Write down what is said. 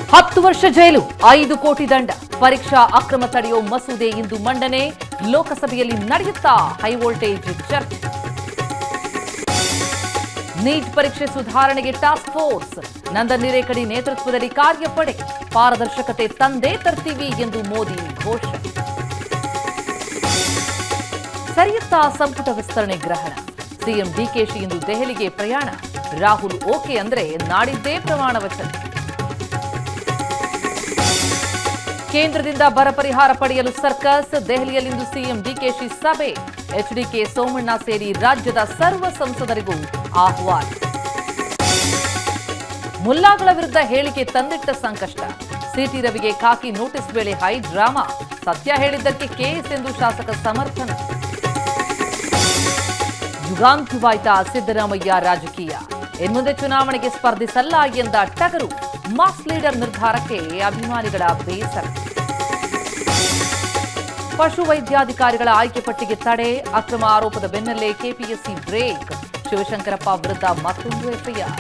10 ವರ್ಷ ಜೈಲು 5 ಕೋಟಿ ದಂಡ ಪರೀಕ್ಷಾ ಅಕ್ರಮ ತಡೆಯೋ ಮಸೂದೆ ಇಂದು ಮಂಡನೆ ಲೋಕಸಭೆಯಲ್ಲಿ ನಡೆಯುತ್ತಾ ಹೈ ವೋಲ್ಟೇಜ್ ಚರ್ಚೆ ನೀಟ್ ಪರೀಕ್ಷೆ ಸುಧಾರಣೆಗೆ ಟಾಸ್ಕ್ ಫೋರ್ಸ್ ನಂದನ್ ನಿರೇಕಡಿ ನೇತೃತ್ವದಲ್ಲಿ ಕಾರ್ಯಪಡೆ ಪಾರದರ್ಶಕತೆ ತಂದೇ ತರ್ತೀವಿ ಎಂದು ಮೋದಿ ಘೋಷಣೆ ಸರಿಯುತ್ತಾ ಸಂಪುಟ ವಿಸ್ತರಣೆ ಗ್ರಹಣ ಸಿಎಂ ಡಿಕೆಶಿ ಇಂದು ದೆಹಲಿಗೆ ಪ್ರಯಾಣ ರಾಹುಲ್ ಓಕೆ ಅಂದ್ರೆ ನಾಡಿದ್ದೇ ಪ್ರಮಾಣ ವಚನ ಕೇಂದ್ರದಿಂದ ಬರ ಪರಿಹಾರ ಪಡೆಯಲು ಸರ್ಕಸ್ ದೆಹಲಿಯಲ್ಲಿಂದು ಸಿಎಂ ಡಿಕೆಶಿ ಸಭೆ ಎಚ್ಡಿಕೆ ಸೋಮಣ್ಣ ಸೇರಿ ರಾಜ್ಯದ ಸರ್ವ ಸಂಸದರಿಗೂ ಆಹ್ವಾನ ಮುಲ್ಲಾಗಳ ವಿರುದ್ಧ ಹೇಳಿಕೆ ತಂದಿಟ್ಟ ಸಂಕಷ್ಟ ಸಿಟಿ ರವಿಗೆ ಖಾಕಿ ನೋಟಿಸ್ ವೇಳೆ ಹೈ ಡ್ರಾಮಾ ಸತ್ಯ ಹೇಳಿದ್ದಕ್ಕೆ ಕೇಸ್ ಎಂದು ಶಾಸಕ ಸಮರ್ಥನೆ ಯುಗಾಂತ್ಯವಾಯ್ತಾ ಸಿದ್ದರಾಮಯ್ಯ ರಾಜಕೀಯ ಇನ್ಮುಂದೆ ಚುನಾವಣೆಗೆ ಸ್ಪರ್ಧಿಸಲ್ಲ ಎಂದ ಟಗರು ಮಾಸ್ ಲೀಡರ್ ನಿರ್ಧಾರಕ್ಕೆ ಅಭಿಮಾನಿಗಳ ಬೇಸರ ಪಶು ವೈದ್ಯಾಧಿಕಾರಿಗಳ ಆಯ್ಕೆ ಪಟ್ಟಿಗೆ ತಡೆ ಅಕ್ರಮ ಆರೋಪದ ಬೆನ್ನಲ್ಲೇ ಕೆಪಿಎಸ್ಸಿ ಬ್ರೇಕ್ ಶಿವಶಂಕರಪ್ಪ ವಿರುದ್ಧ ಮತ್ತೊಂದು ಎಫ್ಐಆರ್